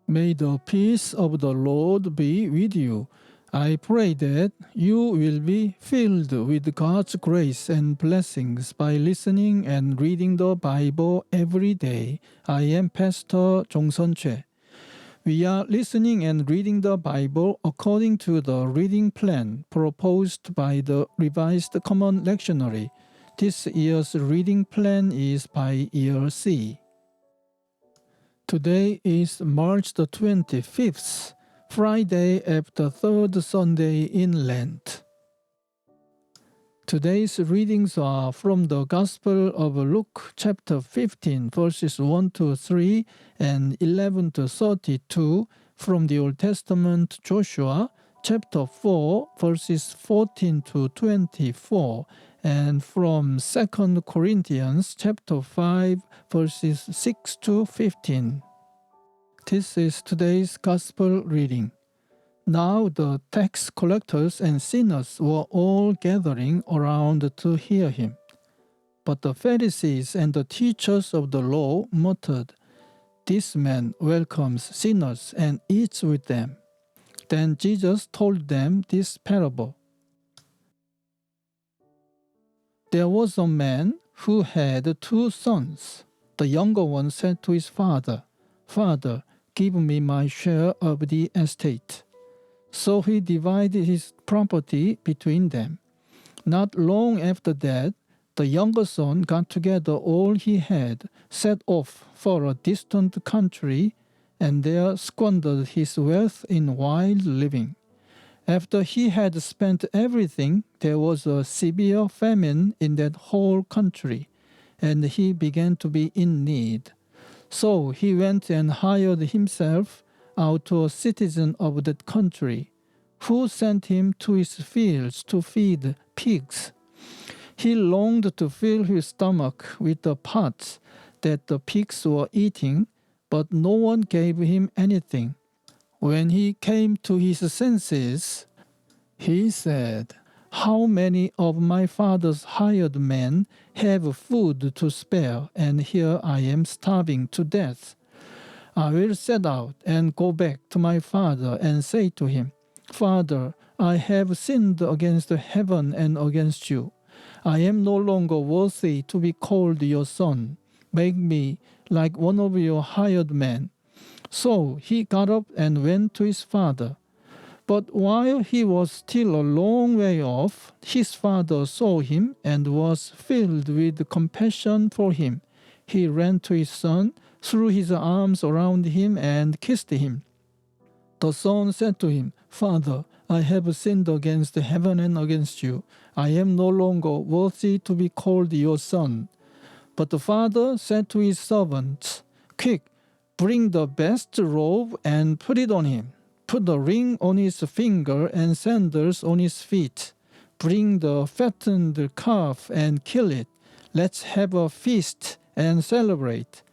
May the peace of the Lord be with you. I pray that you will be filled with God's grace and blessings by listening and reading the Bible every day. I am Pastor Jongseon Choi. We are listening and reading the Bible according to the reading plan proposed by the Revised Common Lectionary. This year's reading plan is by Year C. Today is March the 25th, Friday after third Sunday in Lent. Today's readings are from the Gospel of Luke chapter 15 verses 1 to 3 and 11 to 32, from the Old Testament Joshua chapter 4 verses 14 to 24, and from 2 Corinthians chapter 5 verses 6 to 15. This is today's Gospel reading. Now the tax collectors and sinners were all gathering around to hear him. But the Pharisees and the teachers of the law muttered, "This man welcomes sinners and eats with them." Then Jesus told them this parable. There was a man who had 2 sons. The younger one said to his father, "Father, give me my share of the estate." So he divided his property between them. Not long after that, the younger son got together all he had, set off for a distant country, and there squandered his wealth in wild living. After he had spent everything, there was a severe famine in that whole country, and he began to be in need. So he went and hired himself out to a citizen of that country, who sent him to his fields to feed pigs. He longed to fill his stomach with the pods that the pigs were eating, but no one gave him anything. When he came to his senses, he said, "How many of my father's hired men have food to spare, and here I am starving to death? I will set out and go back to my father and say to him, 'Father, I have sinned against heaven and against you. I am no longer worthy to be called your son. Make me like one of your hired men.' So he got up and went to his father. But while he was still a long way off, his father saw him and was filled with compassion for him. He ran to his son, threw his arms around him, and kissed him. The son said to him, 'Father, I have sinned against heaven and against you. I am no longer worthy to be called your son.' But the father said to his servants, 'Quick, bring the best robe and put it on him. Put a ring on his finger and sandals on his feet. Bring the fattened calf and kill it. Let's have a feast and celebrate.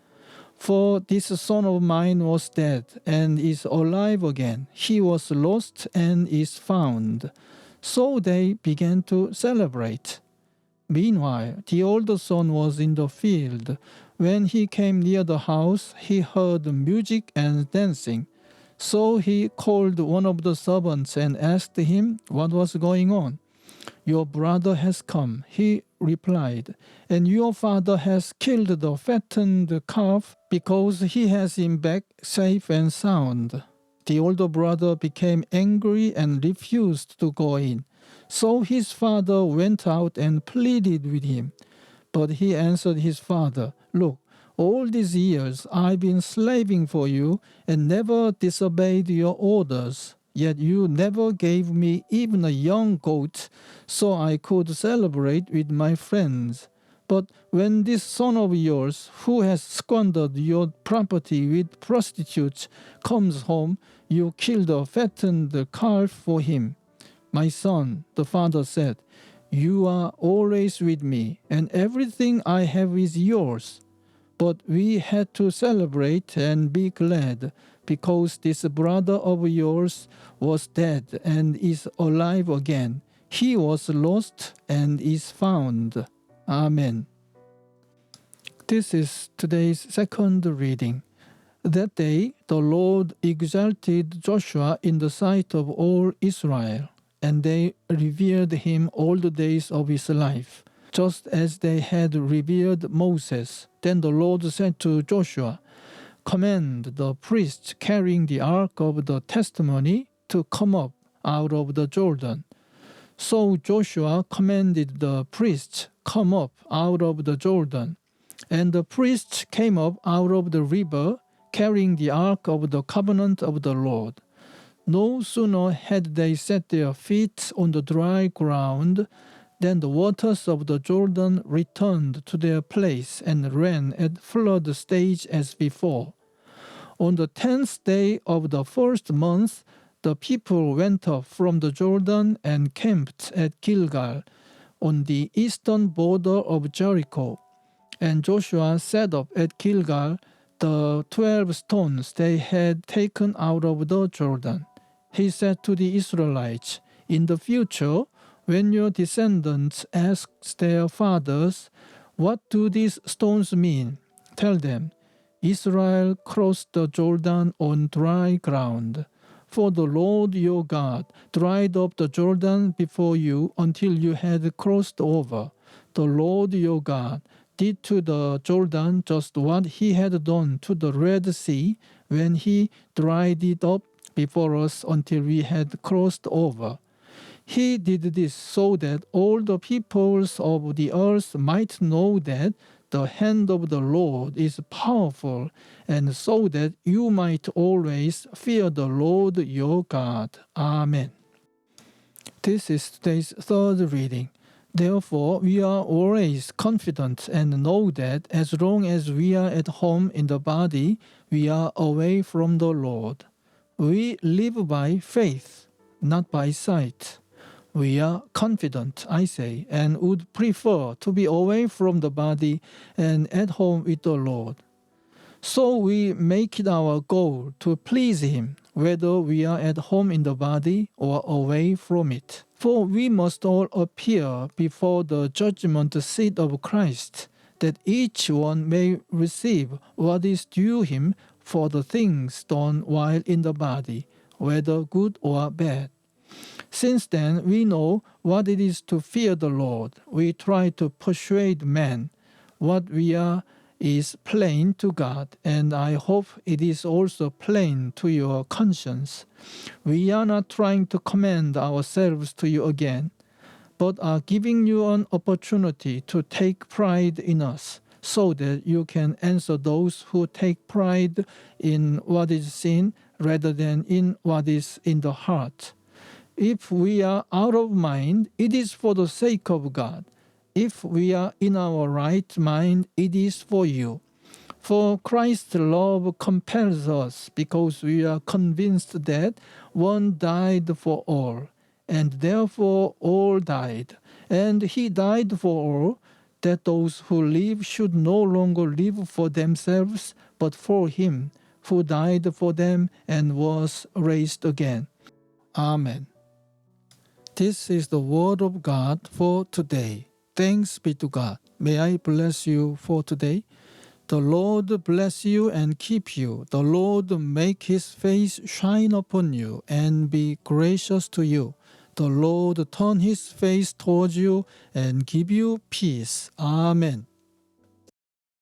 For this son of mine was dead and is alive again. He was lost and is found.' So they began to celebrate. Meanwhile, the older son was in the field. When he came near the house, he heard music and dancing. So he called one of the servants and asked him what was going on. 'Your brother has come,' he replied, 'and your father has killed the fattened calf because he has him back safe and sound.' The older brother became angry and refused to go in. So his father went out and pleaded with him. But he answered his father, 'Look, all these years I've been slaving for you and never disobeyed your orders. Yet you never gave me even a young goat so I could celebrate with my friends. But when this son of yours, who has squandered your property with prostitutes, comes home, you kill the fattened calf for him.' 'My son,' the father said, 'you are always with me, and everything I have is yours.' But we had to celebrate and be glad, because this brother of yours was dead and is alive again. He was lost and is found." Amen. This is today's second reading. That day the Lord exalted Joshua in the sight of all Israel, and they revered him all the days of his life, just as they had revered Moses. Then the Lord said to Joshua, "Command the priests carrying the ark of the testimony to come up out of the Jordan." So Joshua commanded the priests, "Come up out of the Jordan." And the priests came up out of the river, carrying the ark of the covenant of the Lord. No sooner had they set their feet on the dry ground than the waters of the Jordan returned to their place and ran at flood stage as before. On the 10th day of the first month, the people went up from the Jordan and camped at Gilgal, on the eastern border of Jericho. And Joshua set up at Gilgal the 12 stones they had taken out of the Jordan. He said to the Israelites, "In the future, when your descendants ask their fathers, 'What do these stones mean?' tell them, 'Israel crossed the Jordan on dry ground. For the Lord your God dried up the Jordan before you until you had crossed over. The Lord your God did to the Jordan just what he had done to the Red Sea when he dried it up before us until we had crossed over. He did this so that all the peoples of the earth might know that the hand of the Lord is powerful, and so that you might always fear the Lord your God.'" Amen. This is today's third reading. Therefore, we are always confident and know that as long as we are at home in the body, we are away from the Lord. We live by faith, not by sight. We are confident, I say, and would prefer to be away from the body and at home with the Lord. So we make it our goal to please Him, whether we are at home in the body or away from it. For we must all appear before the judgment seat of Christ, that each one may receive what is due him for the things done while in the body, whether good or bad. Since then we know what it is to fear the Lord. We try to persuade men. What we are is plain to God, and I hope it is also plain to your conscience. We are not trying to commend ourselves to you again, but are giving you an opportunity to take pride in us, so that you can answer those who take pride in what is seen rather than in what is in the heart. If we are out of mind, it is for the sake of God. If we are in our right mind, it is for you. For Christ's love compels us, because we are convinced that one died for all, and therefore all died. And he died for all, that those who live should no longer live for themselves, but for him who died for them and was raised again. Amen. This is the word of God for today. Thanks be to God. May I bless you for today. The Lord bless you and keep you. The Lord make his face shine upon you and be gracious to you. The Lord turn his face towards you and give you peace. Amen.